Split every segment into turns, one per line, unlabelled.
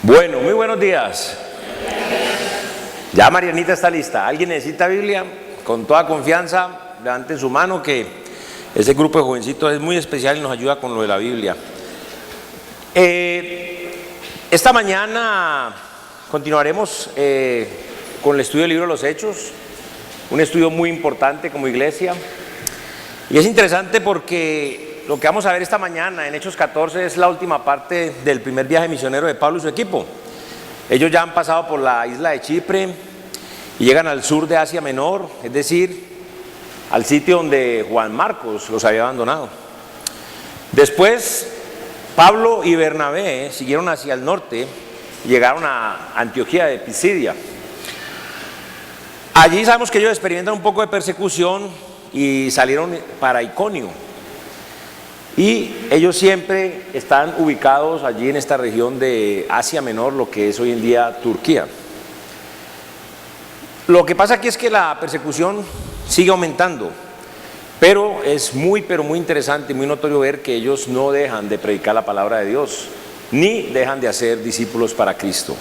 Bueno, muy buenos días. Ya Marianita está lista. ¿Alguien necesita Biblia? Con toda confianza, levanten su mano, que ese grupo de jovencitos es muy especial y nos ayuda con lo de la Biblia. Esta mañana continuaremos con el estudio del libro de los Hechos, un estudio muy importante como iglesia. Y es interesante porque lo que vamos a ver esta mañana en Hechos 14 es la última parte del primer viaje misionero de Pablo y su equipo. Ellos ya han pasado por la isla de Chipre y llegan al sur de Asia Menor, es decir, al sitio donde Juan Marcos los había abandonado. Después, Pablo y Bernabé siguieron hacia el norte y llegaron a Antioquía de Pisidia. Allí sabemos que ellos experimentan un poco de persecución y salieron para Iconio. Y ellos siempre están ubicados allí en esta región de Asia Menor, lo que es hoy en día Turquía. Lo que pasa aquí es que la persecución sigue aumentando, pero es muy interesante y muy notorio ver que ellos no dejan de predicar la palabra de Dios, ni dejan de hacer discípulos para Cristo.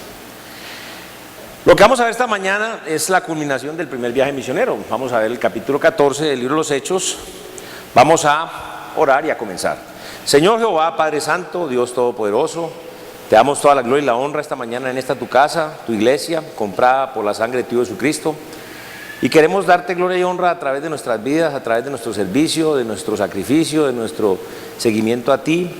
Lo que vamos a ver esta mañana es la culminación del primer viaje misionero. Vamos a ver el capítulo 14 del libro de los Hechos. Vamos a orar y a comenzar. Señor Jehová, Padre Santo, Dios Todopoderoso, te damos toda la gloria y la honra esta mañana en esta tu casa, tu iglesia, comprada por la sangre de tu Hijo Jesucristo. Y queremos darte gloria y honra a través de nuestras vidas, a través de nuestro servicio, de nuestro sacrificio, de nuestro seguimiento a ti,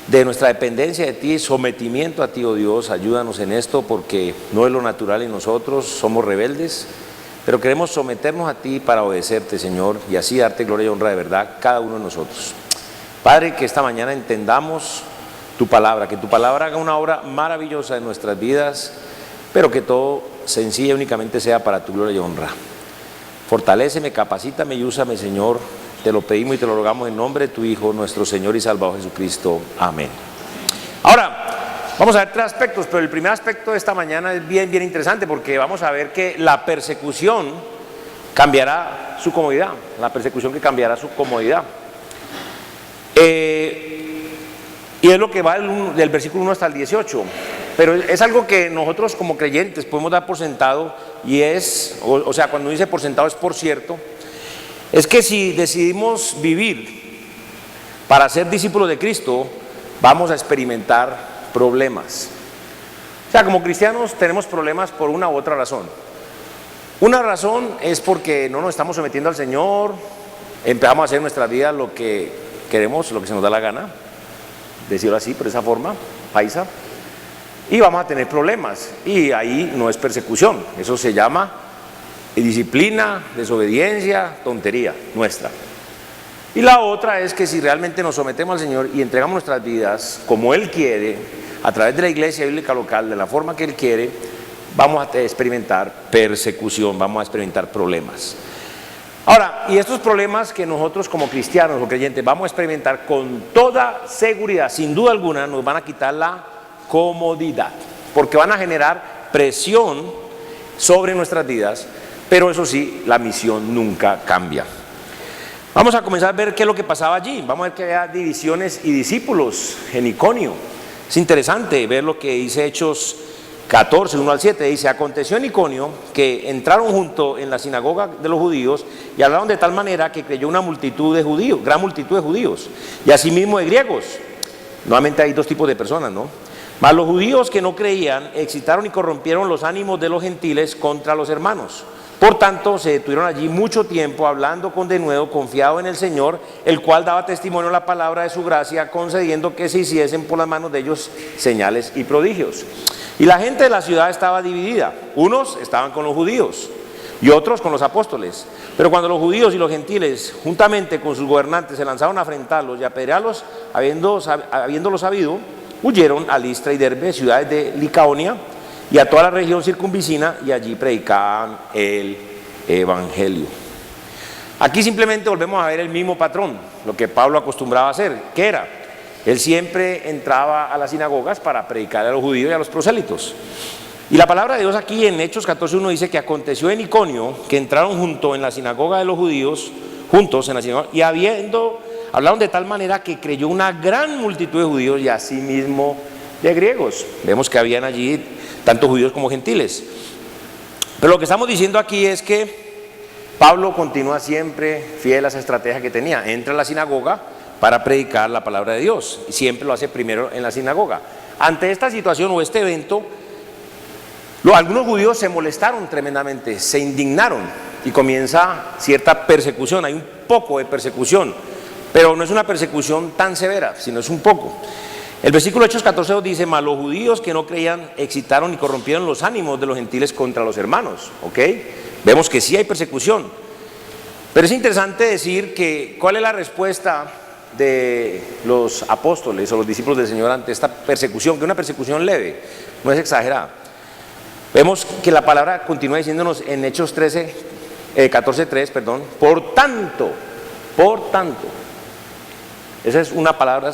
de nuestra dependencia de ti, sometimiento a ti, oh Dios. Ayúdanos en esto, porque no es lo natural en nosotros, somos rebeldes, pero queremos someternos a ti para obedecerte, Señor, y así darte gloria y honra de verdad cada uno de nosotros. Padre, que esta mañana entendamos tu palabra, que tu palabra haga una obra maravillosa en nuestras vidas, pero que todo sencilla y únicamente sea para tu gloria y honra. Fortaléceme, capacítame y úsame, Señor. Te lo pedimos y te lo rogamos en nombre de tu Hijo, nuestro Señor y Salvador Jesucristo. Amén. Ahora, vamos a ver tres aspectos, pero el primer aspecto de esta mañana es bien interesante, porque vamos a ver que la persecución cambiará su comodidad, la persecución que cambiará su comodidad. Y es lo que va del versículo 1 hasta el 18, pero es algo que nosotros como creyentes podemos dar por sentado, y es, o sea, cuando dice por sentado es por cierto, es que si decidimos vivir para ser discípulos de Cristo, vamos a experimentar problemas. O sea, como cristianos tenemos problemas por una u otra razón. Una razón es porque no nos estamos sometiendo al Señor, empezamos a hacer en nuestra vida lo que queremos, lo que se nos da la gana, decirlo así, por esa forma, paisa, y vamos a tener problemas, y ahí no es persecución, eso se llama disciplina, desobediencia, tontería nuestra. Y la otra es que si realmente nos sometemos al Señor y entregamos nuestras vidas como Él quiere, a través de la iglesia bíblica local, de la forma que Él quiere, vamos a experimentar persecución, vamos a experimentar problemas. Ahora, y estos problemas que nosotros como cristianos o creyentes vamos a experimentar con toda seguridad, sin duda alguna, nos van a quitar la comodidad, porque van a generar presión sobre nuestras vidas, pero eso sí, la misión nunca cambia. Vamos a comenzar a ver qué es lo que pasaba allí. Vamos a ver que había divisiones y discípulos en Iconio. Es interesante ver lo que dice Hechos 14, 1 al 7. Dice: aconteció en Iconio que entraron junto en la sinagoga de los judíos y hablaron de tal manera que creyó una multitud de judíos, gran multitud de judíos, y asimismo de griegos. Nuevamente hay dos tipos de personas, ¿no? Mas los judíos que no creían excitaron y corrompieron los ánimos de los gentiles contra los hermanos. Por tanto, se detuvieron allí mucho tiempo hablando con denuedo, confiado en el Señor, el cual daba testimonio a la palabra de su gracia, concediendo que se hiciesen por las manos de ellos señales y prodigios. Y la gente de la ciudad estaba dividida. Unos estaban con los judíos y otros con los apóstoles. Pero cuando los judíos y los gentiles, juntamente con sus gobernantes, se lanzaron a afrentarlos y a apedrearlos, habiéndolo sabido, huyeron a Listra y Derbe, ciudades de Licaonia, y a toda la región circunvecina, y allí predicaban el evangelio. Aquí simplemente volvemos a ver el mismo patrón, lo que Pablo acostumbraba a hacer. ¿Qué era? Él siempre entraba a las sinagogas para predicar a los judíos y a los prosélitos. Y la palabra de Dios aquí en Hechos 14:1 dice que aconteció en Iconio que entraron junto en la sinagoga de los judíos, juntos en la sinagoga, y hablaron de tal manera que creyó una gran multitud de judíos y asimismo de griegos. Vemos que habían allí tanto judíos como gentiles. Pero lo que estamos diciendo aquí es que Pablo continúa siempre fiel a esa estrategia que tenía. Entra a la sinagoga para predicar la palabra de Dios. Y siempre lo hace primero en la sinagoga. Ante esta situación o este evento, algunos judíos se molestaron tremendamente, se indignaron y comienza cierta persecución. Hay un poco de persecución, pero no es una persecución tan severa, sino es un poco. El versículo Hechos 14 dice: mas los judíos que no creían excitaron y corrompieron los ánimos de los gentiles contra los hermanos. ¿Ok? Vemos que sí hay persecución. Pero es interesante decir que ¿cuál es la respuesta de los apóstoles o los discípulos del Señor ante esta persecución? Que es una persecución leve, no es exagerada. Vemos que la palabra continúa diciéndonos en Hechos 14:3, por tanto, esa es una palabra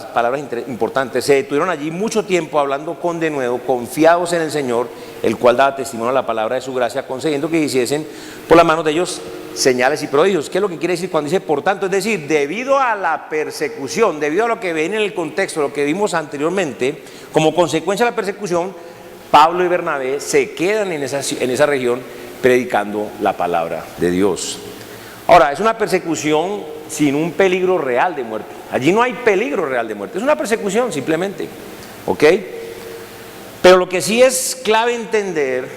importante. Se detuvieron allí mucho tiempo hablando con denuedo, confiados en el Señor, el cual daba testimonio a la palabra de su gracia, concediendo que hiciesen por las manos de ellos señales y prodigios. ¿Qué es lo que quiere decir cuando dice por tanto? Es decir, debido a la persecución, debido a lo que viene en el contexto, lo que vimos anteriormente, como consecuencia de la persecución, Pablo y Bernabé se quedan en esa región predicando la palabra de Dios. Ahora, es una persecución sin un peligro real de muerte. Allí no hay peligro real de muerte, es una persecución simplemente. ¿Ok? Pero lo que sí es clave entender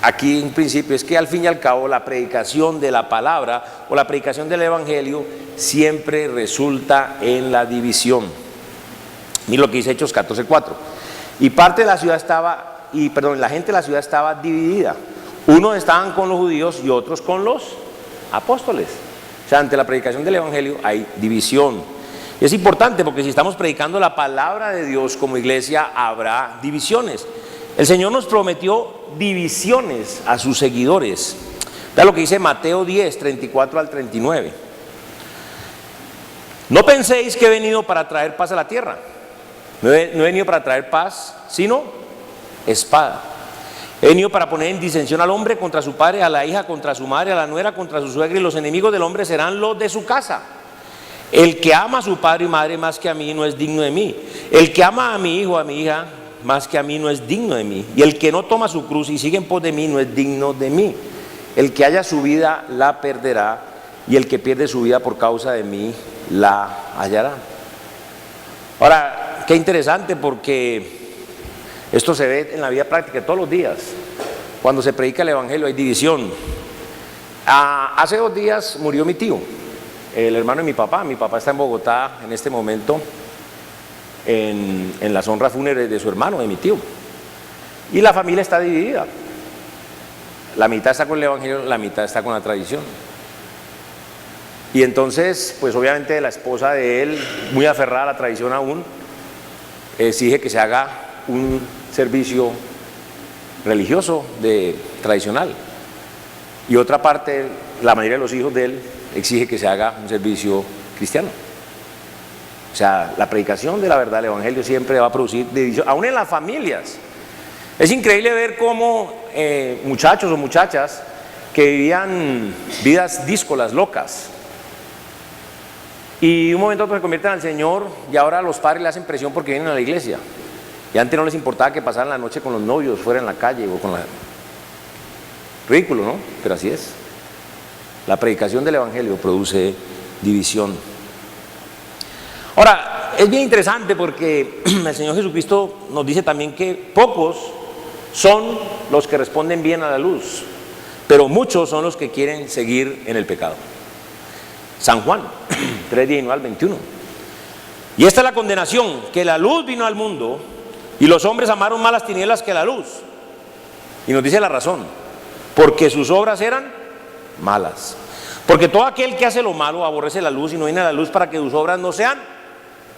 aquí en principio es que al fin y al cabo la predicación de la palabra o la predicación del evangelio siempre resulta en la división. Mira lo que dice Hechos 14:4. Y parte de la ciudad la gente de la ciudad estaba dividida. Unos estaban con los judíos y otros con los apóstoles. O sea, ante la predicación del evangelio hay división. Y es importante porque si estamos predicando la palabra de Dios como iglesia, habrá divisiones. El Señor nos prometió divisiones a sus seguidores. Vea lo que dice Mateo 10, 34 al 39. No penséis que he venido para traer paz a la tierra. No he venido para traer paz, sino espada. He venido para poner en disensión al hombre contra su padre, a la hija contra su madre, a la nuera contra su suegra, y los enemigos del hombre serán los de su casa. El que ama a su padre y madre más que a mí no es digno de mí. El que ama a mi hijo o a mi hija más que a mí no es digno de mí. Y el que no toma su cruz y sigue en pos de mí no es digno de mí. El que haya su vida la perderá, y el que pierde su vida por causa de mí la hallará. Ahora, qué interesante, porque esto se ve en la vida práctica todos los días. Cuando se predica el evangelio hay división. Hace 2 días murió mi tío, el hermano de mi papá. Mi papá está en Bogotá en este momento en las honras fúnebres de su hermano, de mi tío. Y la familia está dividida. La mitad está con el evangelio, la mitad está con la tradición. Y entonces, pues obviamente la esposa de él, muy aferrada a la tradición aún, exige que se haga un servicio religioso tradicional. Y otra parte, la mayoría de los hijos de él, exige que se haga un servicio cristiano. O sea, la predicación de la verdad del evangelio siempre va a producir división, aún en las familias. Es increíble ver cómo muchachos o muchachas que vivían vidas díscolas, locas, y de un momento a otro se convierten al Señor, y ahora los padres le hacen presión porque vienen a la iglesia. Y antes no les importaba que pasaran la noche con los novios fuera en la calle o con la... Ridículo, ¿no? Pero así es. La predicación del evangelio produce división. Ahora, es bien interesante porque el Señor Jesucristo nos dice también que pocos son los que responden bien a la luz, pero muchos son los que quieren seguir en el pecado. San Juan 3:19 al 21. Y esta es la condenación, que la luz vino al mundo y los hombres amaron más las tinieblas que la luz. Y nos dice la razón: porque sus obras eran malas. Porque todo aquel que hace lo malo aborrece la luz y no viene a la luz para que sus obras no sean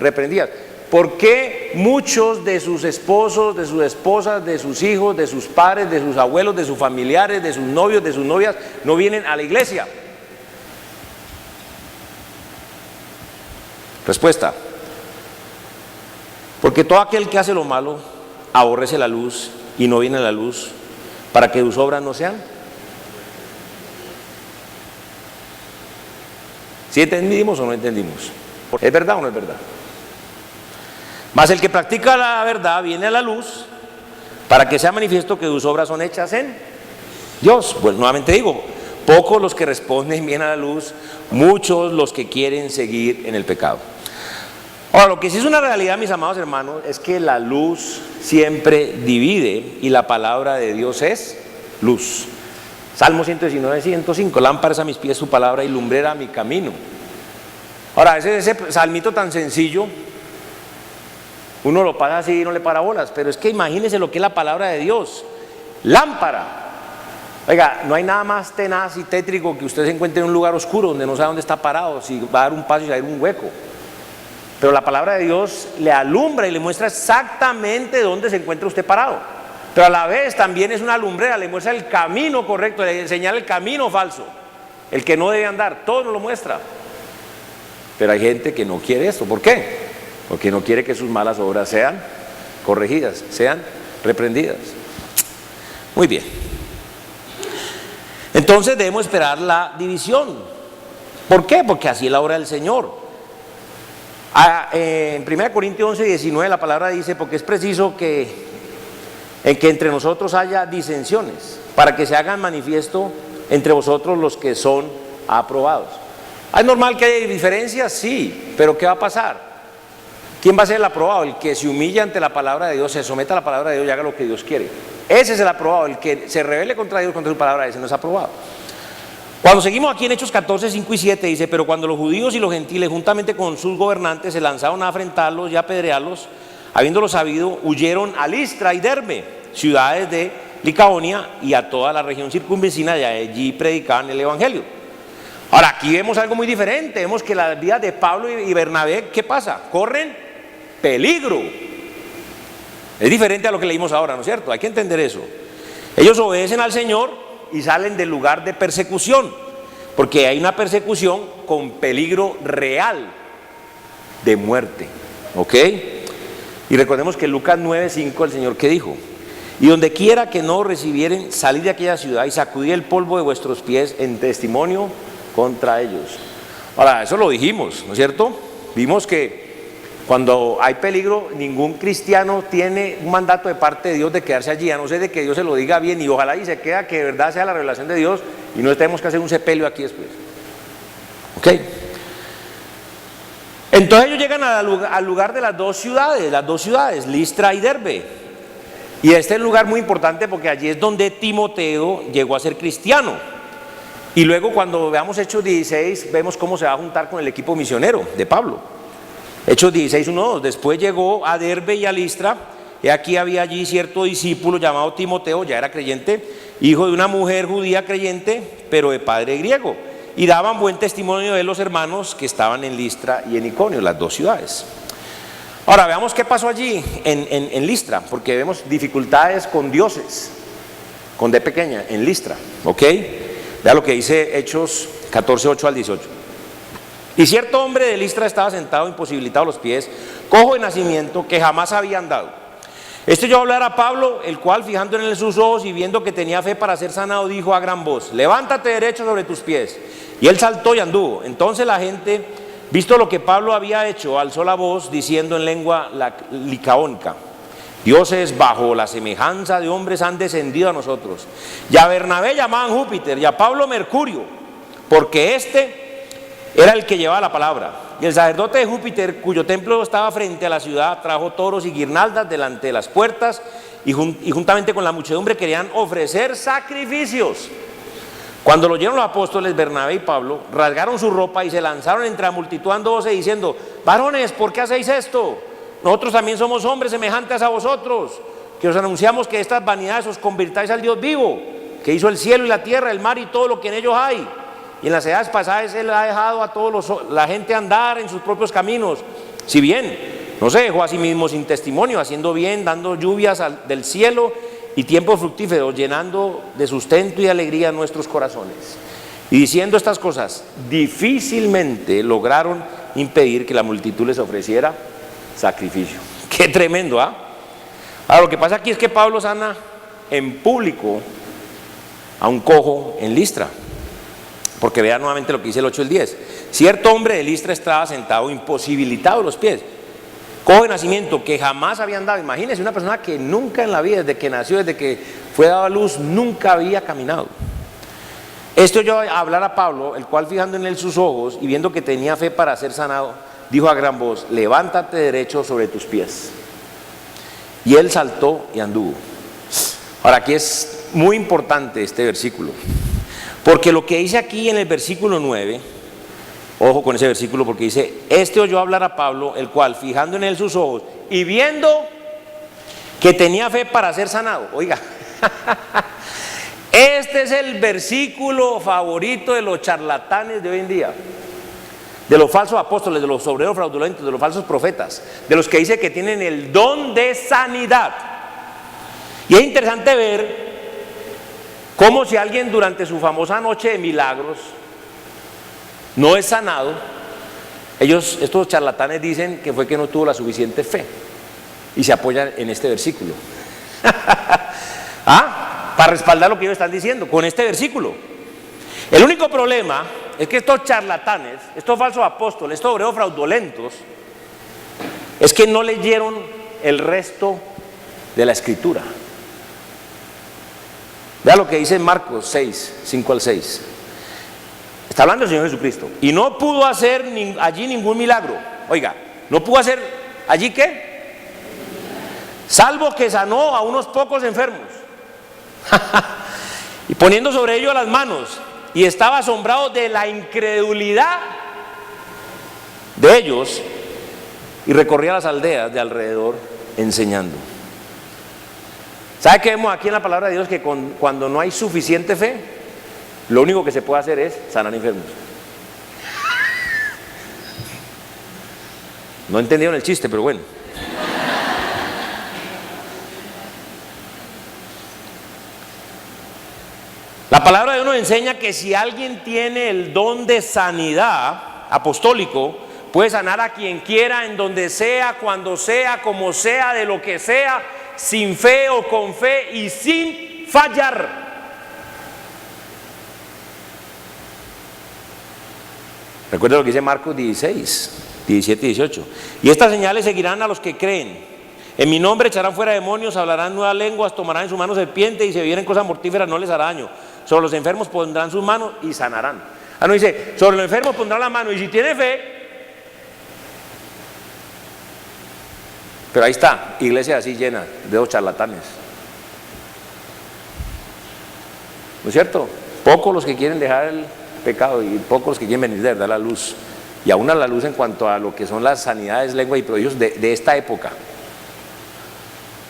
reprendidas. ¿Por qué muchos de sus esposos, de sus esposas, de sus hijos, de sus padres, de sus abuelos, de sus familiares, de sus novios, de sus novias no vienen a la iglesia? Respuesta: porque todo aquel que hace lo malo aborrece la luz y no viene a la luz para que sus obras no sean. ¿Sí entendimos o no entendimos? ¿Es verdad o no es verdad? Mas el que practica la verdad viene a la luz para que sea manifiesto que sus obras son hechas en Dios. Pues nuevamente digo, pocos los que responden bien a la luz, muchos los que quieren seguir en el pecado. Ahora, lo que sí es una realidad, mis amados hermanos, es que la luz siempre divide y la palabra de Dios es luz. Salmo 119, 105, lámpara es a mis pies tu palabra y lumbrera a mi camino. Ahora, ese salmito tan sencillo, uno lo pasa así y no le para bolas, pero es que imagínense lo que es la palabra de Dios. Lámpara. Oiga, no hay nada más tenaz y tétrico que usted se encuentre en un lugar oscuro donde no sabe dónde está parado, si va a dar un paso y va a ir un hueco. Pero la palabra de Dios le alumbra y le muestra exactamente dónde se encuentra usted parado. Pero a la vez también es una lumbrera, le muestra el camino correcto, le señala el camino falso, el que no debe andar, todo nos lo muestra. Pero hay gente que no quiere esto. ¿Por qué? Porque no quiere que sus malas obras sean corregidas, sean reprendidas. Muy bien. Entonces debemos esperar la división. ¿Por qué? Porque así es la obra del Señor. En 1 Corintios 11, 19 la palabra dice, porque es preciso que entre nosotros haya disensiones, para que se hagan manifiesto entre vosotros los que son aprobados. ¿Es normal que haya diferencias? Sí, pero ¿qué va a pasar? ¿Quién va a ser el aprobado? El que se humilla ante la palabra de Dios, se someta a la palabra de Dios y haga lo que Dios quiere. Ese es el aprobado. El que se rebele contra Dios, contra su palabra, ese no es aprobado. Cuando seguimos aquí en Hechos 14, 5 y 7 dice, pero cuando los judíos y los gentiles juntamente con sus gobernantes se lanzaron a afrentarlos y a apedrearlos, habiéndolo sabido, huyeron a Listra y Derbe, ciudades de Licaonia, y a toda la región circunvecina, y allí predicaban el evangelio. Ahora aquí vemos algo muy diferente. Vemos que las vidas de Pablo y Bernabé, ¿qué pasa? Corren peligro. Es diferente a lo que leímos ahora, ¿no es cierto? Hay que entender eso. Ellos obedecen al Señor y salen del lugar de persecución, porque hay una persecución con peligro real de muerte, ¿ok? Y recordemos que Lucas 9:5 el Señor que dijo, y donde quiera que no recibieren, salid de aquella ciudad y sacudid el polvo de vuestros pies en testimonio contra ellos. Ahora, eso lo dijimos, ¿no es cierto? Vimos que cuando hay peligro, ningún cristiano tiene un mandato de parte de Dios de quedarse allí, a no ser de que Dios se lo diga bien, y ojalá y se queda que de verdad sea la revelación de Dios y no tenemos que hacer un sepelio aquí después. ¿Ok? Entonces ellos llegan al lugar de las dos ciudades, Listra y Derbe. Y este es un lugar muy importante porque allí es donde Timoteo llegó a ser cristiano. Y luego cuando veamos Hechos 16, vemos cómo se va a juntar con el equipo misionero de Pablo. Hechos 16, 1, 2. Después llegó a Derbe y a Listra, y aquí había allí cierto discípulo llamado Timoteo, ya era creyente, hijo de una mujer judía creyente, pero de padre griego. Y daban buen testimonio de los hermanos que estaban en Listra y en Iconio, las dos ciudades. Ahora veamos qué pasó allí en Listra, porque vemos dificultades con dioses, con D pequeña, en Listra, ¿ok? Vea lo que dice Hechos 14, 8 al 18. Y cierto hombre de Listra estaba sentado, imposibilitado a los pies, cojo de nacimiento, que jamás había andado. Este oyó hablar a Pablo, el cual, fijando en él sus ojos y viendo que tenía fe para ser sanado, dijo a gran voz, levántate derecho sobre tus pies. Y él saltó y anduvo. Entonces la gente, visto lo que Pablo había hecho, alzó la voz, diciendo en lengua licaónica, dioses bajo la semejanza de hombres han descendido a nosotros. Y a Bernabé llamaban Júpiter, y a Pablo Mercurio, porque este era el que llevaba la palabra. Y el sacerdote de Júpiter, cuyo templo estaba frente a la ciudad, trajo toros y guirnaldas delante de las puertas, y juntamente con la muchedumbre querían ofrecer sacrificios. Cuando lo oyeron los apóstoles Bernabé y Pablo, rasgaron su ropa y se lanzaron entre la multitud andándose diciendo, varones, ¿por qué hacéis esto? Nosotros también somos hombres semejantes a vosotros, que os anunciamos que estas vanidades os convirtáis al Dios vivo, que hizo el cielo y la tierra, el mar y todo lo que en ellos hay. Y en las edades pasadas Él ha dejado a la gente andar en sus propios caminos. Si bien no se dejó a sí mismo sin testimonio, haciendo bien, dando lluvias del cielo y tiempos fructíferos, llenando de sustento y alegría nuestros corazones. Y diciendo estas cosas, difícilmente lograron impedir que la multitud les ofreciera sacrificio. Qué tremendo, ¿ah? Ahora lo que pasa aquí es que Pablo sana en público a un cojo en Listra. Porque vean nuevamente lo que dice el 8 y el 10. Cierto hombre de Listra estaba sentado imposibilitado de los pies. cojo de nacimiento que jamás había andado. Imagínense una persona que nunca en la vida, desde que nació, desde que fue dado a luz, nunca había caminado. Esto yo a hablar a Pablo, el cual fijando en él sus ojos y viendo que tenía fe para ser sanado, dijo a gran voz: levántate derecho sobre tus pies. Y él saltó y anduvo. Ahora aquí es muy importante este versículo, porque lo que dice aquí en el versículo 9, ojo con ese versículo, porque dice: este oyó hablar a Pablo, el cual fijando en él sus ojos y viendo que tenía fe para ser sanado. Oiga, este es el versículo favorito de los charlatanes de hoy en día, de los falsos apóstoles, de los obreros fraudulentos, de los falsos profetas, de los que dicen que tienen el don de sanidad. Y es interesante ver cómo si alguien durante su famosa noche de milagros no es sanado, estos charlatanes dicen que fue que no tuvo la suficiente fe y se apoyan en este versículo. Para respaldar lo que ellos están diciendo con este versículo. El único problema es que estos charlatanes, estos falsos apóstoles, estos obreros fraudulentos, es que no leyeron el resto de la escritura. Vea lo que dice en Marcos 6, 5 al 6. Está hablando el Señor Jesucristo. Y no pudo hacer allí ningún milagro. Oiga, no pudo hacer allí ¿qué? Salvo que sanó a unos pocos enfermos. Y poniendo sobre ellos las manos. Y estaba asombrado de la incredulidad de ellos. Y recorría las aldeas de alrededor enseñando. ¿Sabe qué vemos aquí en la palabra de Dios? Que cuando no hay suficiente fe, lo único que se puede hacer es sanar enfermos. No entendieron el chiste, pero bueno. La palabra de Dios nos enseña que si alguien tiene el don de sanidad apostólico, puede sanar a quien quiera, en donde sea, cuando sea, como sea, de lo que sea, sin fe o con fe y sin fallar. Recuerda lo que dice Marcos 16, 17 y 18. Y estas señales seguirán a los que creen. En mi nombre echarán fuera demonios, hablarán nuevas lenguas, tomarán en sus manos serpientes y si bebieren cosas mortíferas no les hará daño. Sobre los enfermos pondrán sus manos y sanarán. No dice, sobre los enfermos pondrán la mano y si tiene fe. Pero ahí está, iglesia así llena de dos charlatanes. ¿No es cierto? Pocos los que quieren dejar el pecado y pocos los que quieren venir de verdad a la luz. Y aún a la luz en cuanto a lo que son las sanidades, lengua y prodigios de esta época.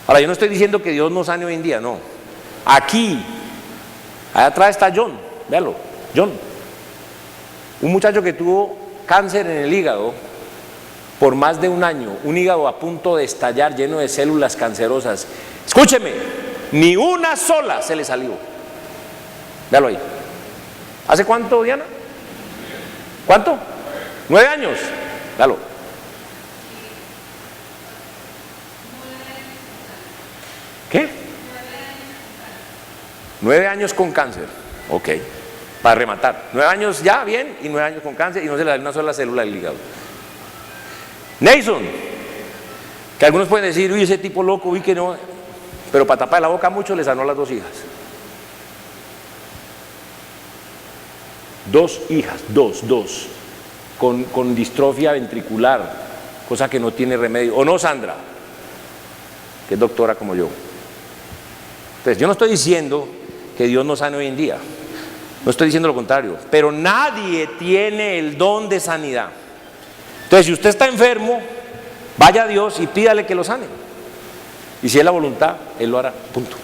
Ahora, yo no estoy diciendo que Dios no sane hoy en día, no. Aquí, allá atrás está John, véalo, John. Un muchacho que tuvo cáncer en el hígado por más de un año, un hígado a punto de estallar lleno de células cancerosas. Escúcheme, ni una sola se le salió. Véalo ahí. ¿Hace cuánto, Diana? ¿Cuánto? 9 años. Véalo. ¿Qué? 9 años con cáncer. Ok, para rematar. 9 años ya, bien, y 9 años con cáncer y no se le da una sola célula del hígado. Nason, que algunos pueden decir, uy, ese tipo loco, uy, que no, pero para tapar la boca mucho le sanó a las 2 hijas. 2 hijas, dos, con distrofia ventricular, cosa que no tiene remedio. ¿O no, Sandra? Que es doctora como yo. Entonces, yo no estoy diciendo que Dios no sane hoy en día, no estoy diciendo lo contrario, pero nadie tiene el don de sanidad. Entonces, si usted está enfermo, vaya a Dios y pídale que lo sane. Y si es la voluntad, Él lo hará. Punto.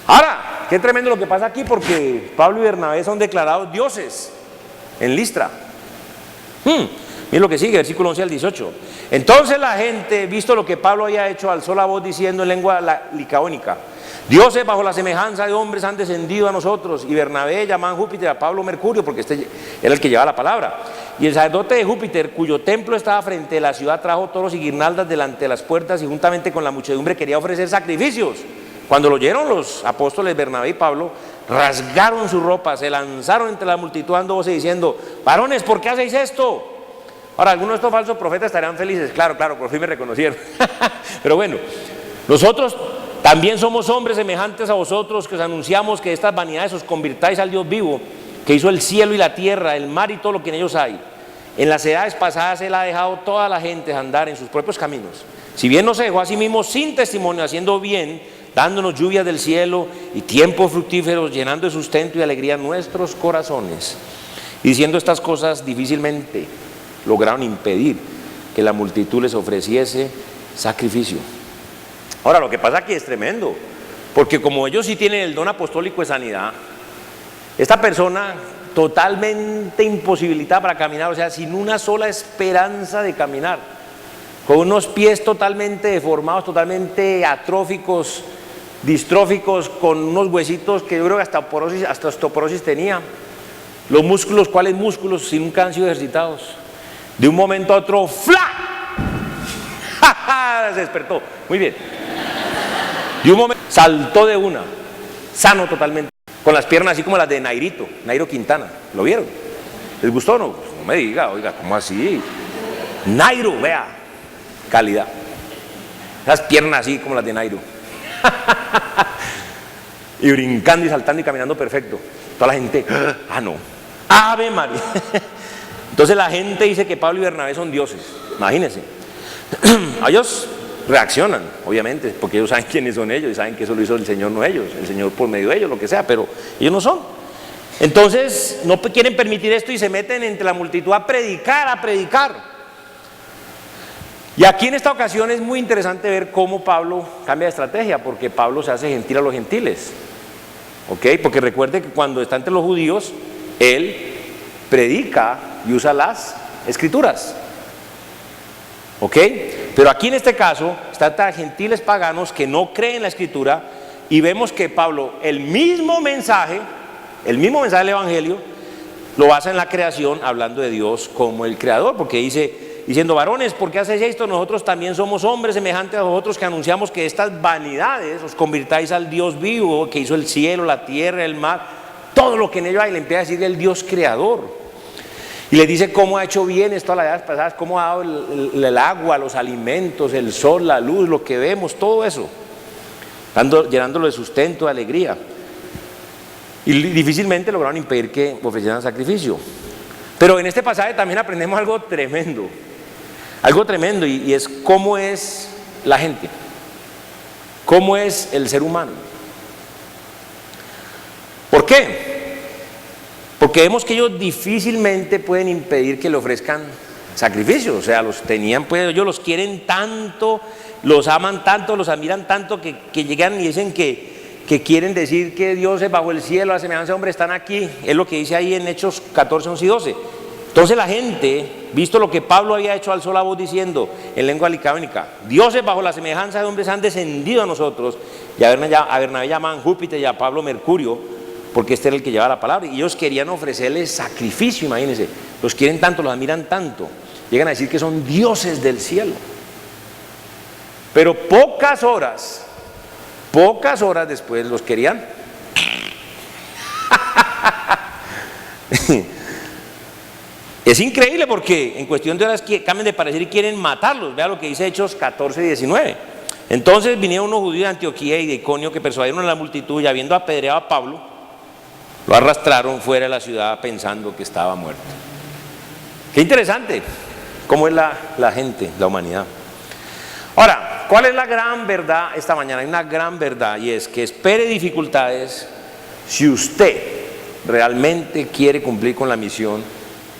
Ahora, qué tremendo lo que pasa aquí, porque Pablo y Bernabé son declarados dioses en Listra. Miren lo que sigue, versículo 11 al 18. Entonces la gente, visto lo que Pablo había hecho, alzó la voz diciendo en lengua licaónica: dioses bajo la semejanza de hombres han descendido a nosotros. Y Bernabé llamaban Júpiter a Pablo Mercurio, porque este era el que llevaba la palabra. Y el sacerdote de Júpiter, cuyo templo estaba frente a la ciudad, trajo toros y guirnaldas delante de las puertas y juntamente con la muchedumbre quería ofrecer sacrificios. Cuando lo oyeron los apóstoles Bernabé y Pablo, rasgaron su ropa, se lanzaron entre la multitud dando voces diciendo: varones, ¿por qué hacéis esto? Ahora, algunos de estos falsos profetas estarían felices, claro, por fin me reconocieron. Pero bueno, nosotros también somos hombres semejantes a vosotros, que os anunciamos que de estas vanidades os convirtáis al Dios vivo, que hizo el cielo y la tierra, el mar y todo lo que en ellos hay. En las edades pasadas Él ha dejado toda la gente andar en sus propios caminos. Si bien nos dejó a sí mismo sin testimonio, haciendo bien, dándonos lluvias del cielo y tiempos fructíferos, llenando de sustento y alegría nuestros corazones. Y diciendo estas cosas, difícilmente lograron impedir que la multitud les ofreciese sacrificio. Ahora, lo que pasa aquí es tremendo, porque como ellos sí tienen el don apostólico de sanidad, esta persona totalmente imposibilitada para caminar, o sea, sin una sola esperanza de caminar, con unos pies totalmente deformados, totalmente atróficos, distróficos, con unos huesitos que yo creo que hasta osteoporosis tenía, los músculos, ¿cuáles músculos? Si nunca han sido ejercitados. De un momento a otro, ¡fla! Se despertó, muy bien. De un momento, saltó de una, sano totalmente, con las piernas así como las de Nairo Quintana. ¿Lo vieron? ¿Les gustó o no? Pues no me diga, oiga, ¿cómo así? Nairo, vea, calidad. Esas piernas así como las de Nairo. Y brincando y saltando y caminando perfecto. Toda la gente, no, Ave María. Entonces la gente dice que Pablo y Bernabé son dioses, imagínense. Ellos reaccionan, obviamente, porque ellos saben quiénes son ellos y saben que eso lo hizo el Señor, no ellos, el Señor por medio de ellos, lo que sea, pero ellos no son. Entonces no quieren permitir esto y se meten entre la multitud a predicar. Y aquí en esta ocasión es muy interesante ver cómo Pablo cambia de estrategia, porque Pablo se hace gentil a los gentiles. ¿Ok? Porque recuerde que cuando está entre los judíos, él predica y usa las escrituras. ¿Ok? Pero aquí en este caso, trata de gentiles paganos que no creen la escritura, y vemos que Pablo, el mismo mensaje del evangelio, lo basa en la creación, hablando de Dios como el creador, porque diciendo, varones, ¿por qué hacéis esto? Nosotros también somos hombres semejantes a vosotros, que anunciamos que estas vanidades os convirtáis al Dios vivo, que hizo el cielo, la tierra, el mar, todo lo que en ello hay. Le empieza a decir el Dios creador. Y le dice cómo ha hecho bienes todas las edades pasadas, cómo ha dado el agua, los alimentos, el sol, la luz, lo que vemos, todo eso, llenándolo de sustento, de alegría. Y difícilmente lograron impedir que ofrecieran sacrificio. Pero en este pasaje también aprendemos algo tremendo, y es cómo es la gente, cómo es el ser humano. ¿Por qué? Porque vemos que ellos difícilmente pueden impedir que le ofrezcan sacrificios. O sea, los tenían, pues ellos los quieren tanto, los aman tanto, los admiran tanto, que llegan y dicen que quieren decir que Dios es bajo el cielo, a semejanza de hombre, están aquí. Es lo que dice ahí en Hechos 14, 11 y 12. Entonces la gente, visto lo que Pablo había hecho, alzó la voz diciendo en lengua licáonica, dioses bajo la semejanza de hombres han descendido a nosotros, y a Bernabé llaman Júpiter y a Pablo Mercurio, porque este era el que llevaba la palabra, y ellos querían ofrecerles sacrificio, imagínense, los quieren tanto, los admiran tanto, llegan a decir que son dioses del cielo. Pero pocas horas después los querían es increíble, porque en cuestión de horas cambian de parecer y quieren matarlos. Vea lo que dice Hechos 14, 19. Entonces vinieron unos judíos de Antioquía y de Iconio que persuadieron a la multitud, y habiendo apedreado a Pablo, lo arrastraron fuera de la ciudad pensando que estaba muerto. Qué interesante cómo es la gente, la humanidad. Ahora, ¿cuál es la gran verdad esta mañana? Hay una gran verdad, y es que espere dificultades si usted realmente quiere cumplir con la misión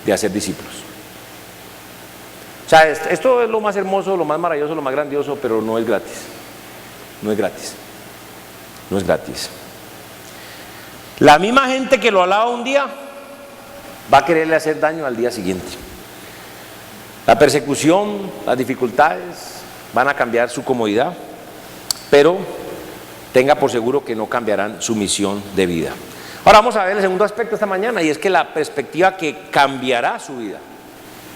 de hacer discípulos. O sea, esto es lo más hermoso, lo más maravilloso, lo más grandioso, pero no es gratis. No es gratis. No es gratis. La misma gente que lo alaba un día va a quererle hacer daño al día siguiente. La persecución, las dificultades van a cambiar su comodidad, pero tenga por seguro que no cambiarán su misión de vida. Ahora vamos a ver el segundo aspecto esta mañana, y es que la perspectiva que cambiará su vida.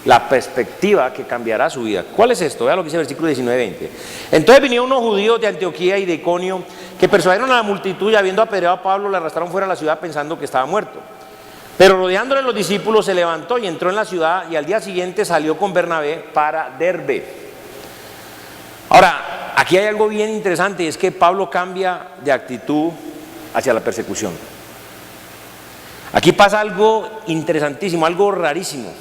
La perspectiva que cambiará su vida. ¿Cuál es esto? Vea lo que dice el versículo 19-20. Entonces vinieron unos judíos de Antioquía y de Iconio que persuadieron a la multitud, y habiendo apedreado a Pablo, le arrastraron fuera de la ciudad pensando que estaba muerto. Pero rodeándole los discípulos se levantó y entró en la ciudad y al día siguiente salió con Bernabé para Derbe. Ahora, aquí hay algo bien interesante y es que Pablo cambia de actitud hacia la persecución. Aquí pasa algo interesantísimo, algo rarísimo.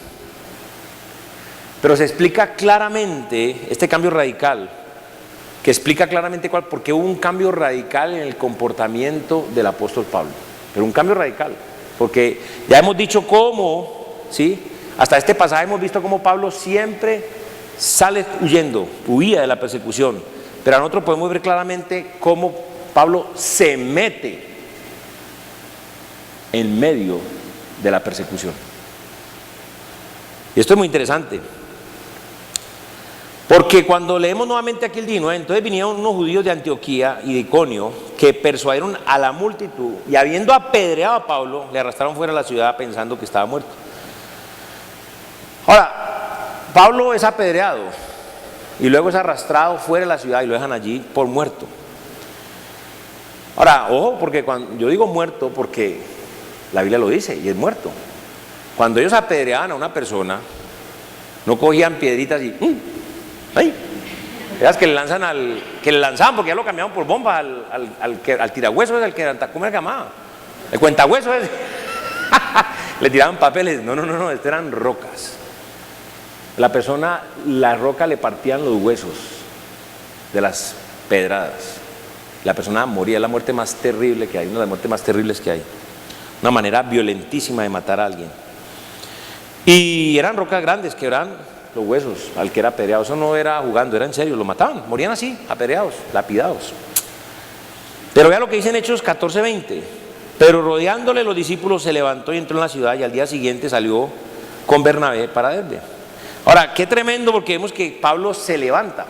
Pero se explica claramente este cambio radical, que explica claramente por qué hubo un cambio radical en el comportamiento del apóstol Pablo. Pero un cambio radical. Porque ya hemos dicho cómo, ¿sí? Hasta este pasaje hemos visto cómo Pablo siempre sale huía de la persecución. Pero a nosotros podemos ver claramente cómo Pablo se mete en medio de la persecución. Y esto es muy interesante. Porque cuando leemos nuevamente aquí el 19, entonces vinieron unos judíos de Antioquía y de Iconio que persuadieron a la multitud y habiendo apedreado a Pablo, le arrastraron fuera de la ciudad pensando que estaba muerto. Ahora, Pablo es apedreado y luego es arrastrado fuera de la ciudad y lo dejan allí por muerto. Ahora, ojo, porque cuando yo digo muerto, porque la Biblia lo dice y es muerto. Cuando ellos apedreaban a una persona, no cogían piedritas y ¡ay! Esas que le lanzaban porque ya lo cambiaban por bomba al tirahueso, es el que ¿cómo se llamaba? El cuentahueso ese. Le tiraban papeles. No, estas eran rocas. La roca le partían los huesos de las pedradas. La persona moría, es la muerte más terrible que hay, una de las muertes más terribles que hay. Una manera violentísima de matar a alguien. Y eran rocas grandes que eran los huesos al que era apedreado. Eso no era jugando, era en serio, lo mataban, morían así, apedreados, lapidados. Pero vea lo que dice en Hechos 14:20. Pero rodeándole los discípulos se levantó y entró en la ciudad y al día siguiente salió con Bernabé para Derbe. Ahora, qué tremendo, porque vemos que Pablo se levanta.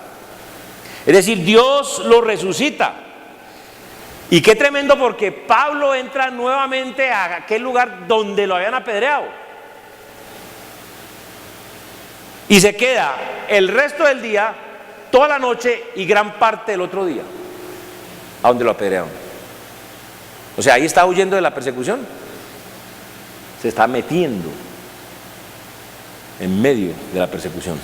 Es decir, Dios lo resucita. Y qué tremendo porque Pablo entra nuevamente a aquel lugar donde lo habían apedreado. Y se queda el resto del día, toda la noche y gran parte del otro día, a donde lo apedrearon. O sea, ahí está huyendo de la persecución. Se está metiendo en medio de la persecución.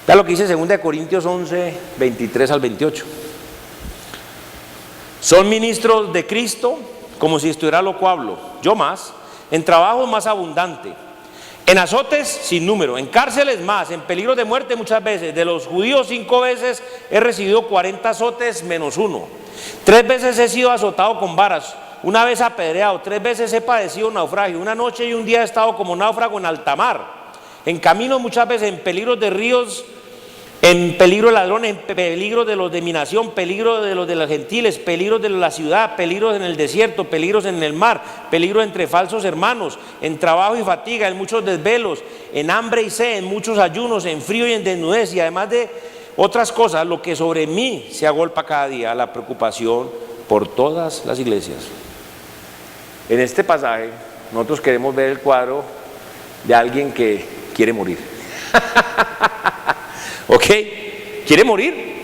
Vea lo que dice 2 Corintios 11, 23 al 28. Son ministros de Cristo, como si estuviera loco hablo, yo más, en trabajo más abundante, en azotes sin número, en cárceles más, en peligro de muerte muchas veces. De los judíos 5 veces he recibido 40 azotes menos 1. 3 veces he sido azotado con varas, una vez apedreado, 3 veces he padecido naufragio, una noche y un día he estado como náufrago en alta mar, en camino muchas veces, en peligro de ríos, en peligro de ladrones, en peligro de los de mi nación, peligro de los de los gentiles, peligro de la ciudad, peligros en el desierto, peligros en el mar, peligro entre falsos hermanos, en trabajo y fatiga, en muchos desvelos, en hambre y sed, en muchos ayunos, en frío y en desnudez, y además de otras cosas, lo que sobre mí se agolpa cada día, la preocupación por todas las iglesias. En este pasaje nosotros queremos ver el cuadro de alguien que quiere morir. ¿Ok? ¿Quiere morir?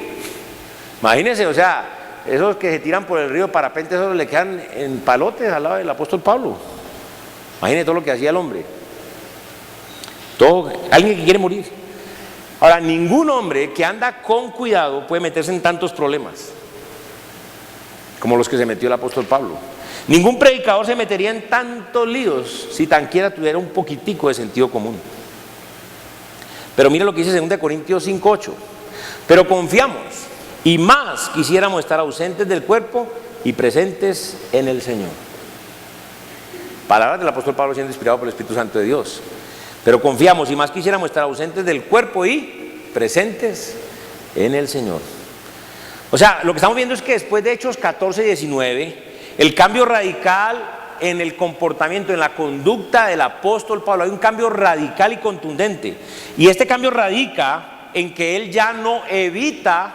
Imagínense, o sea, esos que se tiran por el río parapente, esos le quedan en palotes al lado del apóstol Pablo. Imagínense todo lo que hacía el hombre. Alguien que quiere morir. Ahora, ningún hombre que anda con cuidado puede meterse en tantos problemas como los que se metió el apóstol Pablo. Ningún predicador se metería en tantos líos si tan quiera tuviera un poquitico de sentido común. Pero mira lo que dice 2 Corintios 5:8. Pero confiamos y más quisiéramos estar ausentes del cuerpo y presentes en el Señor. Palabras del apóstol Pablo siendo inspirado por el Espíritu Santo de Dios. Pero confiamos y más quisiéramos estar ausentes del cuerpo y presentes en el Señor. O sea, lo que estamos viendo es que después de Hechos 14:19, el cambio radical en el comportamiento, en la conducta del apóstol Pablo, hay un cambio radical y contundente. Y este cambio radica en que él ya no evita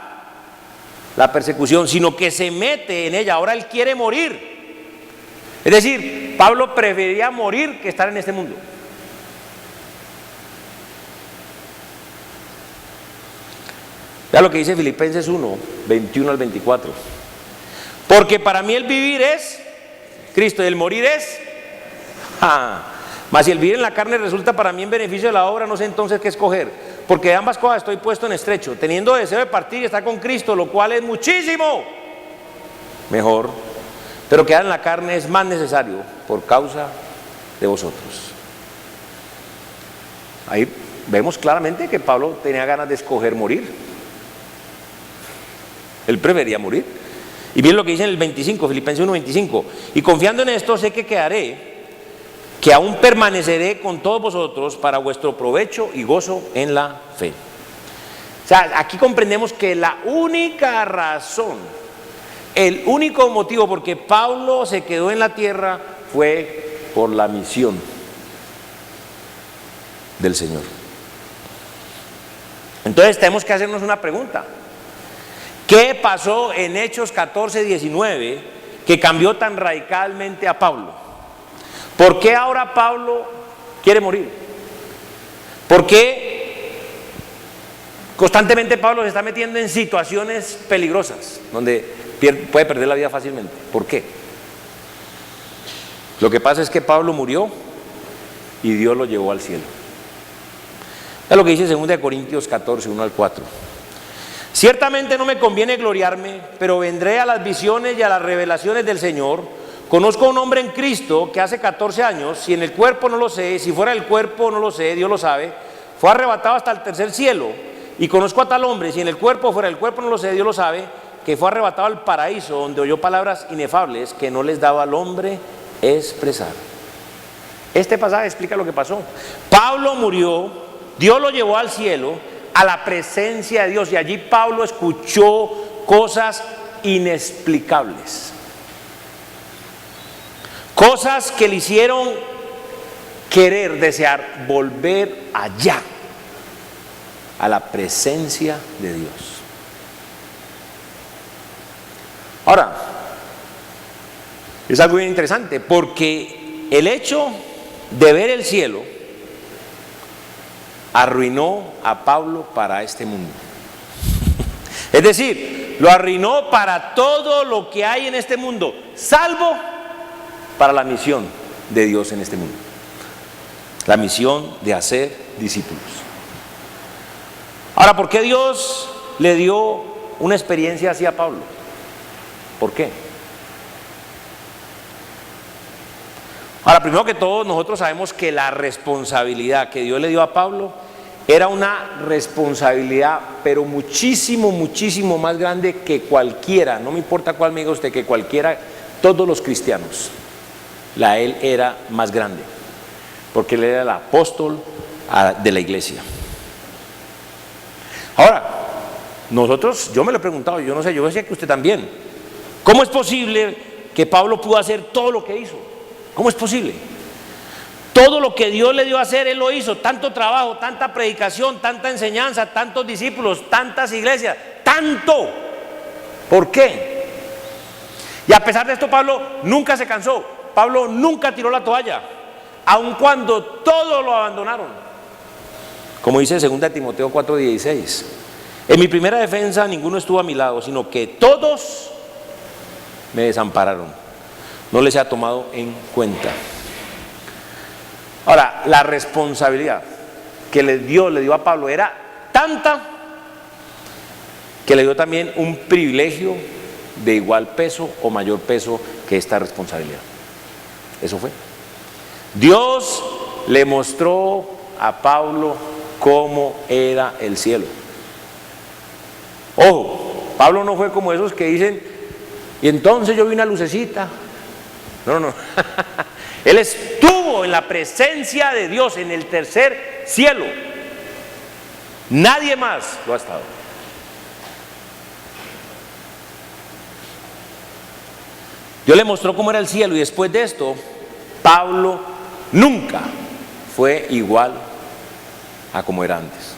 la persecución, sino que se mete en ella. Ahora él quiere morir. Es decir, Pablo preferiría morir que estar en este mundo. Vea lo que dice Filipenses 1, 21 al 24. Porque para mí el vivir es Cristo y el morir es Mas si el vivir en la carne resulta para mí en beneficio de la obra, no sé entonces qué escoger, porque de ambas cosas estoy puesto en estrecho, teniendo deseo de partir y estar con Cristo, lo cual es muchísimo mejor, pero quedar en la carne es más necesario por causa de vosotros. Ahí vemos claramente que Pablo tenía ganas de escoger morir. Él prefería morir. Y bien lo que dice en el 25, Filipenses 1:25, y confiando en esto sé que quedaré, que aún permaneceré con todos vosotros para vuestro provecho y gozo en la fe. O sea, aquí comprendemos que la única razón, el único motivo por que Pablo se quedó en la tierra fue por la misión del Señor. Entonces tenemos que hacernos una pregunta. ¿Qué pasó en Hechos 14:19 que cambió tan radicalmente a Pablo? ¿Por qué ahora Pablo quiere morir? ¿Por qué constantemente Pablo se está metiendo en situaciones peligrosas donde puede perder la vida fácilmente? ¿Por qué? Lo que pasa es que Pablo murió y Dios lo llevó al cielo. Es lo que dice 2 Corintios 14, 1-4. Ciertamente no me conviene gloriarme, pero vendré a las visiones y a las revelaciones del Señor. Conozco a un hombre en Cristo que hace 14 años, si en el cuerpo no lo sé, si fuera del cuerpo no lo sé, Dios lo sabe, fue arrebatado hasta el tercer cielo. Y conozco a tal hombre, si en el cuerpo o fuera del cuerpo no lo sé, Dios lo sabe, que fue arrebatado al paraíso, donde oyó palabras inefables que no les daba al hombre expresar. Este pasaje explica lo que pasó. Pablo murió, Dios lo llevó al cielo, a la presencia de Dios, y allí Pablo escuchó cosas inexplicables, cosas que le hicieron querer, desear volver allá, a la presencia de Dios. Ahora, es algo bien interesante, porque el hecho de ver el cielo arruinó a Pablo para este mundo. Es decir, lo arruinó para todo lo que hay en este mundo, salvo para la misión de Dios en este mundo, la misión de hacer discípulos. Ahora, ¿por qué Dios le dio una experiencia así a Pablo? ¿Por qué? Ahora, primero que todo, nosotros sabemos que la responsabilidad que Dios le dio a Pablo era una responsabilidad, pero muchísimo, muchísimo más grande que cualquiera, no me importa cuál me diga usted, que cualquiera, todos los cristianos. Él era más grande, porque él era el apóstol de la iglesia. Ahora, nosotros, yo me lo he preguntado, yo no sé, yo decía que usted también, ¿cómo es posible que Pablo pudo hacer todo lo que hizo? ¿Cómo es posible? Todo lo que Dios le dio a hacer, él lo hizo. Tanto trabajo, tanta predicación, tanta enseñanza, tantos discípulos, tantas iglesias, tanto. ¿Por qué? Y a pesar de esto, Pablo nunca se cansó. Pablo nunca tiró la toalla, aun cuando todos lo abandonaron. Como dice 2 Timoteo 4:16. En mi primera defensa ninguno estuvo a mi lado, sino que todos me desampararon. No les ha tomado en cuenta. Ahora, la responsabilidad que le dio a Pablo era tanta que le dio también un privilegio de igual peso o mayor peso que esta responsabilidad. Eso fue. Dios le mostró a Pablo cómo era el cielo. Ojo, Pablo no fue como esos que dicen, y entonces yo vi una lucecita. No, no. Él estuvo en la presencia de Dios en el tercer cielo. Nadie más lo ha estado. Dios le mostró cómo era el cielo, y después de esto, Pablo nunca fue igual a como era antes.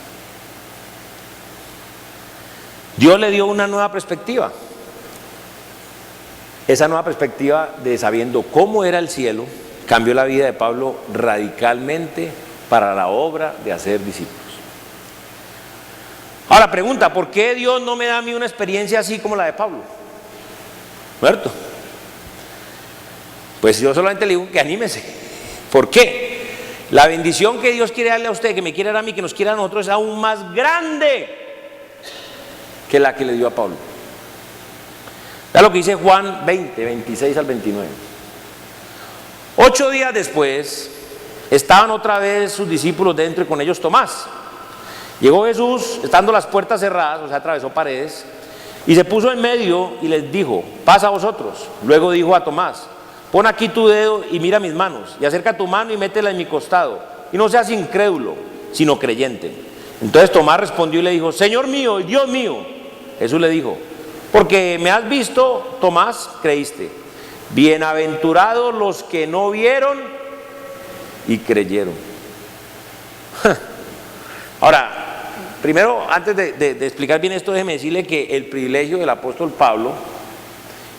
Dios le dio una nueva perspectiva. Esa nueva perspectiva de sabiendo cómo era el cielo cambió la vida de Pablo radicalmente para la obra de hacer discípulos. Ahora pregunta, ¿por qué Dios no me da a mí una experiencia así como la de Pablo? ¿Muerto? Pues yo solamente le digo que anímese, ¿Por qué? La bendición que Dios quiere darle a usted, que me quiere dar a mí, que nos quiere a nosotros, es aún más grande que la que le dio a Pablo. Vea lo que dice Juan 20, 26 al 29. 8 días después, estaban otra vez sus discípulos dentro y con ellos Tomás. Llegó Jesús, estando las puertas cerradas, o sea, atravesó paredes, y se puso en medio y les dijo: pasa a vosotros. Luego dijo a Tomás: pon aquí tu dedo y mira mis manos, y acerca tu mano y métela en mi costado, y no seas incrédulo, sino creyente. Entonces Tomás respondió y le dijo: Señor mío y Dios mío. Jesús le dijo: porque me has visto, Tomás, creíste. Bienaventurados los que no vieron y creyeron. Ahora, primero, antes de explicar bien esto, déjeme decirle que el privilegio del apóstol Pablo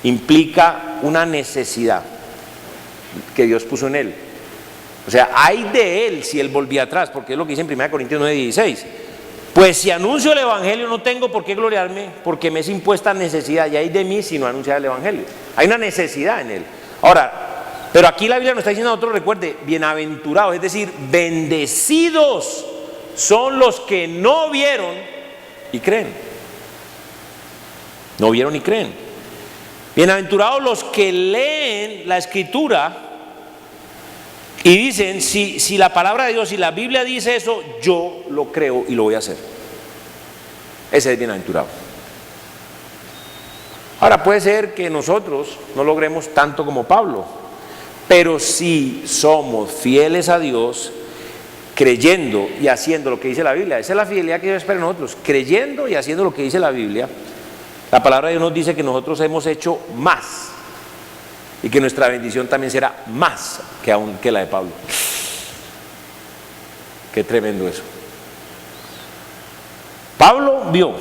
implica una necesidad que Dios puso en él. O sea, hay de él si él volvía atrás, porque es lo que dice en 1 Corintios 9:16. Pues si anuncio el evangelio no tengo por qué gloriarme, porque me es impuesta necesidad, y hay de mí si no anunciar el evangelio. Hay una necesidad en él. Ahora, pero aquí la Biblia nos está diciendo a nosotros, recuerde, bienaventurados, es decir, bendecidos son los que no vieron y creen. No vieron y creen. Bienaventurados los que leen la Escritura y dicen: si la palabra de Dios, si la Biblia dice eso, yo lo creo y lo voy a hacer. Ese es bienaventurado. Ahora, puede ser que nosotros no logremos tanto como Pablo, pero si somos fieles a Dios, creyendo y haciendo lo que dice la Biblia. Esa es la fidelidad que Dios espera en nosotros, creyendo y haciendo lo que dice la Biblia. La palabra de Dios nos dice que nosotros hemos hecho más y que nuestra bendición también será más que la de Pablo. Qué tremendo eso. Pablo vio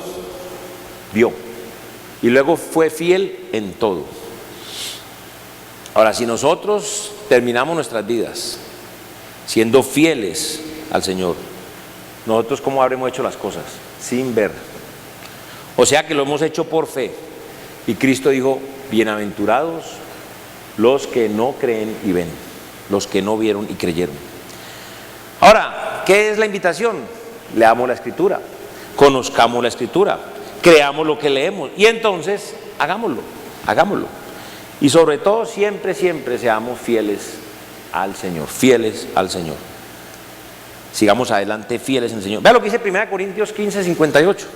y luego fue fiel en todo. Ahora, si nosotros terminamos nuestras vidas siendo fieles al Señor, nosotros ¿cómo habremos hecho las cosas? Sin ver. O sea que lo hemos hecho por fe. Y Cristo dijo: bienaventurados los que no creen y ven, los que no vieron y creyeron. Ahora, ¿qué es la invitación? Leamos la Escritura, conozcamos la Escritura, creamos lo que leemos y entonces hagámoslo. Y sobre todo siempre seamos fieles al Señor, fieles al Señor. Sigamos adelante fieles en el Señor. Vea lo que dice 1 Corintios 15, 58.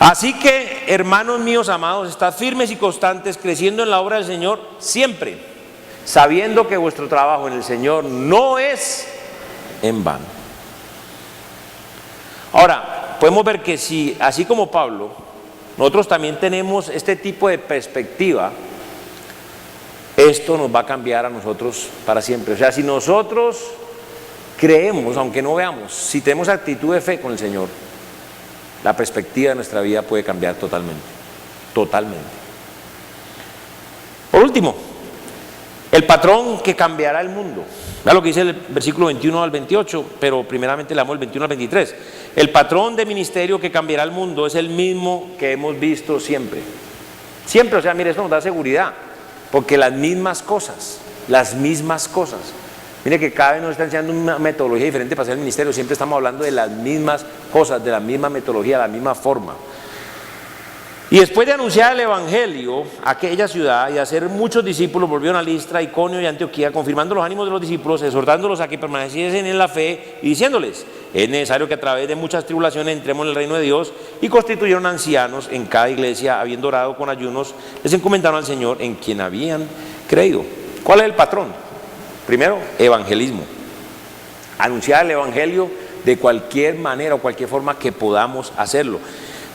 Así que, hermanos míos amados, estad firmes y constantes, creciendo en la obra del Señor siempre, sabiendo que vuestro trabajo en el Señor no es en vano. Ahora, podemos ver que si, así como Pablo, nosotros también tenemos este tipo de perspectiva, esto nos va a cambiar a nosotros para siempre. O sea, si nosotros creemos, aunque no veamos, si tenemos actitud de fe con el Señor, la perspectiva de nuestra vida puede cambiar totalmente. Por último, el patrón que cambiará el mundo. Vea lo que dice el versículo 21 al 28, pero primeramente leamos el 21 al 23. El patrón de ministerio que cambiará el mundo es el mismo que hemos visto siempre. Siempre, o sea, mire, esto nos da seguridad, porque las mismas cosas. Mire que cada vez nos está enseñando una metodología diferente para hacer el ministerio. Siempre estamos hablando de las mismas cosas, de la misma metodología, de la misma forma. Y después de anunciar el evangelio a aquella ciudad y hacer muchos discípulos, volvieron a Listra, Iconio y Antioquía, confirmando los ánimos de los discípulos, exhortándolos a que permaneciesen en la fe y diciéndoles: es necesario que a través de muchas tribulaciones entremos en el reino de Dios. Y constituyeron ancianos en cada iglesia, habiendo orado con ayunos, les encomendaron al Señor en quien habían creído. ¿Cuál es el patrón? Primero, evangelismo. Anunciar el evangelio de cualquier manera o cualquier forma que podamos hacerlo.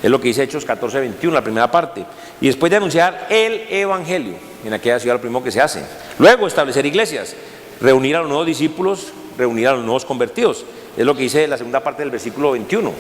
Es lo que dice Hechos 14, 21, la primera parte. Y después de anunciar el evangelio, en aquella ciudad lo primero que se hace. Luego, establecer iglesias, reunir a los nuevos discípulos, reunir a los nuevos convertidos. Es lo que dice la segunda parte del versículo 21.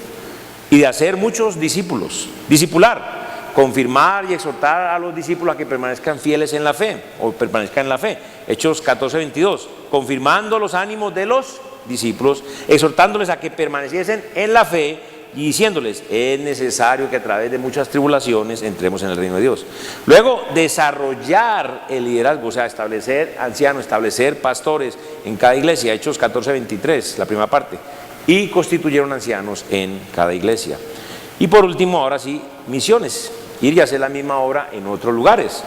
Y de hacer muchos discípulos, discipular, confirmar y exhortar a los discípulos a que permanezcan fieles en la fe, o permanezcan en la fe. Hechos 14, 22, confirmando los ánimos de los discípulos, exhortándoles a que permaneciesen en la fe y diciéndoles, es necesario que a través de muchas tribulaciones entremos en el reino de Dios. Luego, desarrollar el liderazgo, o sea, establecer ancianos, establecer pastores en cada iglesia, Hechos 14:23, la primera parte, y constituyeron ancianos en cada iglesia. Y por último, ahora sí, misiones, ir y hacer la misma obra en otros lugares.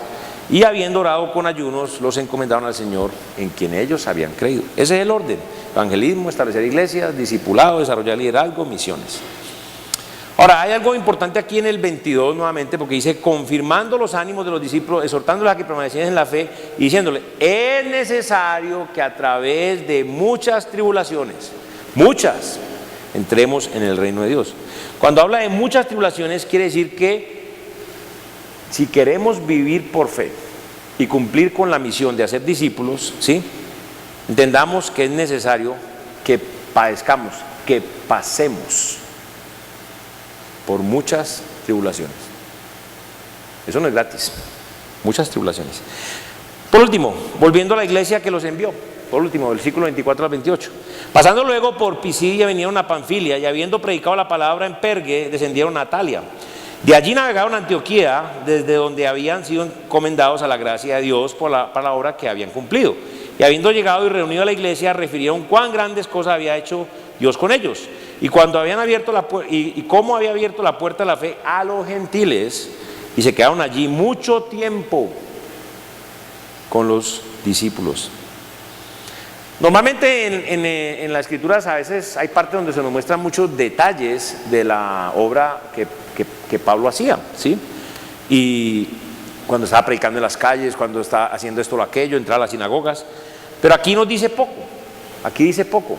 Y habiendo orado con ayunos, los encomendaron al Señor en quien ellos habían creído. Ese es el orden: evangelismo, establecer iglesias, discipulado, desarrollar liderazgo, misiones. Ahora, hay algo importante aquí en el 22 nuevamente, porque dice, confirmando los ánimos de los discípulos, exhortándolos a que permaneciesen en la fe, y diciéndole, es necesario que a través de muchas tribulaciones, muchas, entremos en el reino de Dios. Cuando habla de muchas tribulaciones, quiere decir que si queremos vivir por fe y cumplir con la misión de hacer discípulos, ¿sí?, entendamos que es necesario que padezcamos, que pasemos por muchas tribulaciones. Eso no es gratis, muchas tribulaciones. Por último, volviendo a la iglesia que los envió, por último, versículo 24 al 28. Pasando luego por Pisidia, vinieron a Panfilia, y habiendo predicado la palabra en Pergue, descendieron a Atalia. De allí navegaron a Antioquía, desde donde habían sido encomendados a la gracia de Dios para la obra que habían cumplido. Y habiendo llegado y reunido a la iglesia, refirieron cuán grandes cosas había hecho Dios con ellos. Y cuando habían abierto y cómo había abierto la puerta de la fe a los gentiles, y se quedaron allí mucho tiempo con los discípulos. Normalmente en las escrituras a veces hay partes donde se nos muestran muchos detalles de la obra que Pablo hacía, ¿sí? Y cuando estaba predicando en las calles, cuando estaba haciendo esto o aquello, entrar a las sinagogas. Pero aquí nos dice poco, aquí dice poco.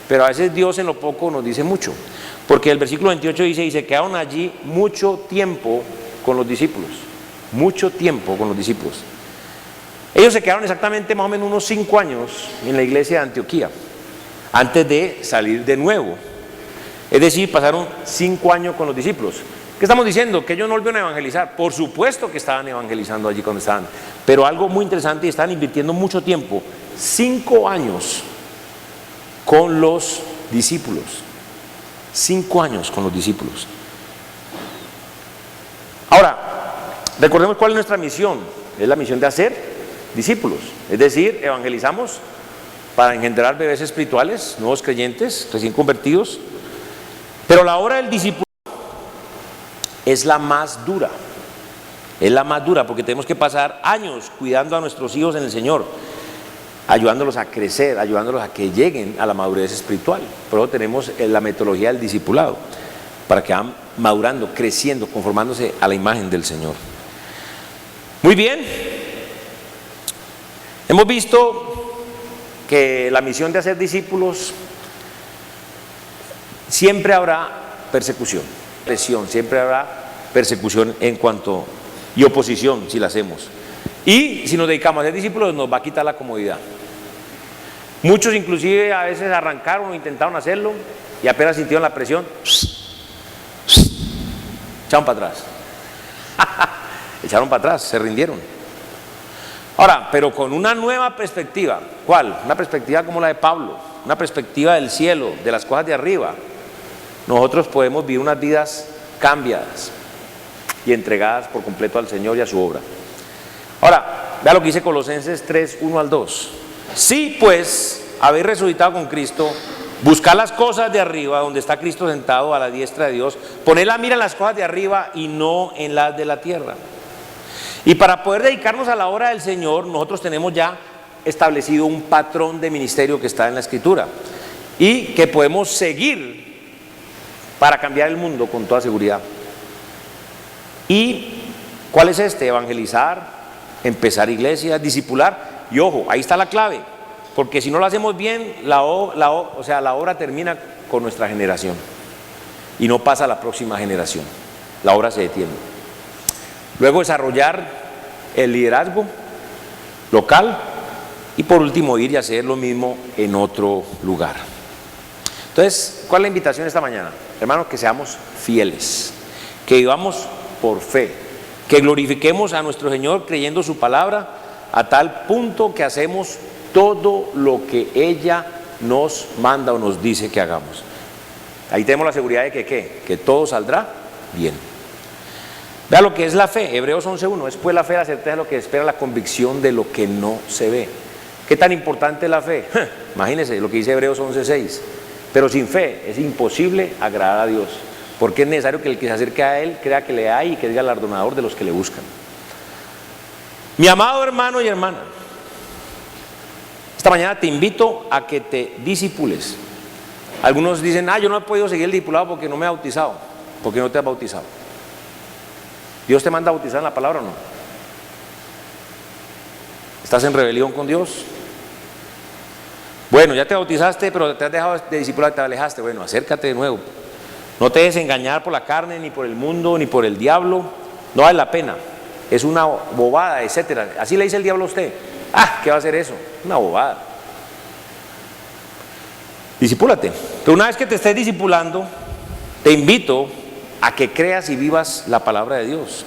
Pero a veces Dios en lo poco nos dice mucho. Porque el versículo 28 dice, y se quedaron allí mucho tiempo con los discípulos. Mucho tiempo con los discípulos. Ellos se quedaron exactamente más o menos unos 5 años en la iglesia de Antioquía, antes de salir de nuevo. Es decir, pasaron 5 años con los discípulos. ¿Qué estamos diciendo? Que ellos no volvieron a evangelizar. Por supuesto que estaban evangelizando allí cuando estaban. Pero algo muy interesante, y estaban invirtiendo mucho tiempo. 5 años con los discípulos. 5 años con los discípulos. Ahora, recordemos cuál es nuestra misión. Es la misión de hacer discípulos, es decir, evangelizamos para engendrar bebés espirituales, nuevos creyentes, recién convertidos. Pero la obra del discípulo es la más dura, porque tenemos que pasar años cuidando a nuestros hijos en el Señor, ayudándolos a crecer, ayudándolos a que lleguen a la madurez espiritual. Por eso tenemos la metodología del discipulado, para que van madurando, creciendo, conformándose a la imagen del Señor. Muy bien. Hemos visto que la misión de hacer discípulos siempre habrá persecución, presión, siempre habrá persecución y oposición si la hacemos. Y si nos dedicamos a ser discípulos nos va a quitar la comodidad. Muchos inclusive a veces arrancaron o intentaron hacerlo y apenas sintieron la presión, echaron para atrás. Echaron para atrás, se rindieron. Ahora, pero con una nueva perspectiva. ¿Cuál? Una perspectiva como la de Pablo, una perspectiva del cielo, de las cosas de arriba. Nosotros podemos vivir unas vidas cambiadas y entregadas por completo al Señor y a su obra. Ahora, vea lo que dice Colosenses 3, 1 al 2. Sí, pues, habéis resucitado con Cristo, buscad las cosas de arriba, donde está Cristo sentado a la diestra de Dios, poned la mira en las cosas de arriba y no en las de la tierra. Y para poder dedicarnos a la obra del Señor, nosotros tenemos ya establecido un patrón de ministerio que está en la Escritura y que podemos seguir para cambiar el mundo con toda seguridad. ¿Y cuál es este? Evangelizar, empezar iglesias, discipular. Y ojo, ahí está la clave, porque si no lo hacemos bien, la obra termina con nuestra generación y no pasa a la próxima generación. La obra se detiene. Luego desarrollar el liderazgo local y por último ir y hacer lo mismo en otro lugar. Entonces, ¿cuál es la invitación esta mañana? Hermanos, que seamos fieles, que vivamos por fe, que glorifiquemos a nuestro Señor creyendo su palabra a tal punto que hacemos todo lo que ella nos manda o nos dice que hagamos. Ahí tenemos la seguridad de que ¿qué? Que todo saldrá bien. Vea lo que es la fe, Hebreos 11:1. Es pues la fe, la certeza de lo que espera, la convicción de lo que no se ve. ¿Qué tan importante es la fe? Imagínense lo que dice Hebreos 11:6. Pero sin fe es imposible agradar a Dios, porque es necesario que el que se acerque a Él crea que le hay y que es galardonador de los que le buscan. Mi amado hermano y hermana, esta mañana te invito a que te discipules. Algunos dicen, yo no he podido seguir el discipulado porque no me he bautizado. ¿Por qué no te has bautizado? ¿Dios te manda a bautizar en la palabra o no? ¿Estás en rebelión con Dios? Bueno, ya te bautizaste, pero te has dejado de discipular, te alejaste. Bueno, acércate de nuevo. No te dejes engañar por la carne, ni por el mundo, ni por el diablo. No vale la pena. Es una bobada, etcétera. Así le dice el diablo a usted. ¿Qué va a hacer eso? Una bobada. Discipúlate. Pero una vez que te estés discipulando, te invito a que creas y vivas la palabra de Dios,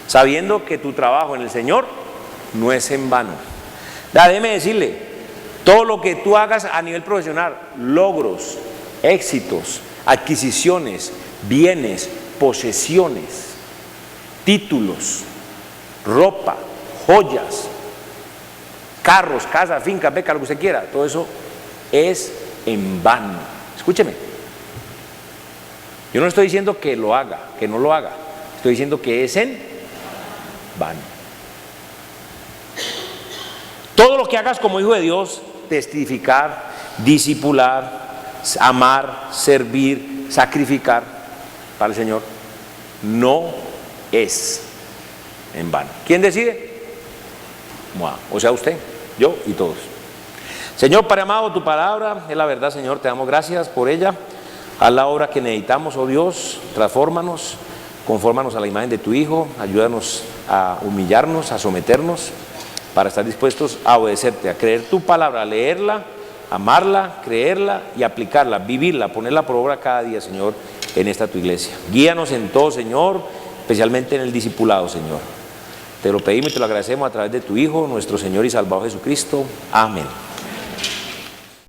sabiendo que tu trabajo en el Señor no es en vano. Déjeme decirle, todo lo que tú hagas a nivel profesional, logros, éxitos, adquisiciones, bienes, posesiones, títulos, ropa, joyas, carros, casas, fincas, becas, lo que usted quiera, todo eso es en vano. Escúcheme. Yo no estoy diciendo que lo haga, que no lo haga. Estoy diciendo que es en vano. Todo lo que hagas como hijo de Dios, testificar, discipular, amar, servir, sacrificar para el Señor, no es en vano. ¿Quién decide? O sea, usted, yo y todos. Señor, Padre amado, tu palabra es la verdad, Señor, te damos gracias por ella. Haz la obra que necesitamos, oh Dios, transfórmanos, confórmanos a la imagen de tu Hijo, ayúdanos a humillarnos, a someternos, para estar dispuestos a obedecerte, a creer tu palabra, a leerla, amarla, creerla y aplicarla, vivirla, ponerla por obra cada día, Señor, en esta tu iglesia. Guíanos en todo, Señor, especialmente en el discipulado, Señor. Te lo pedimos y te lo agradecemos a través de tu Hijo, nuestro Señor y Salvador Jesucristo. Amén.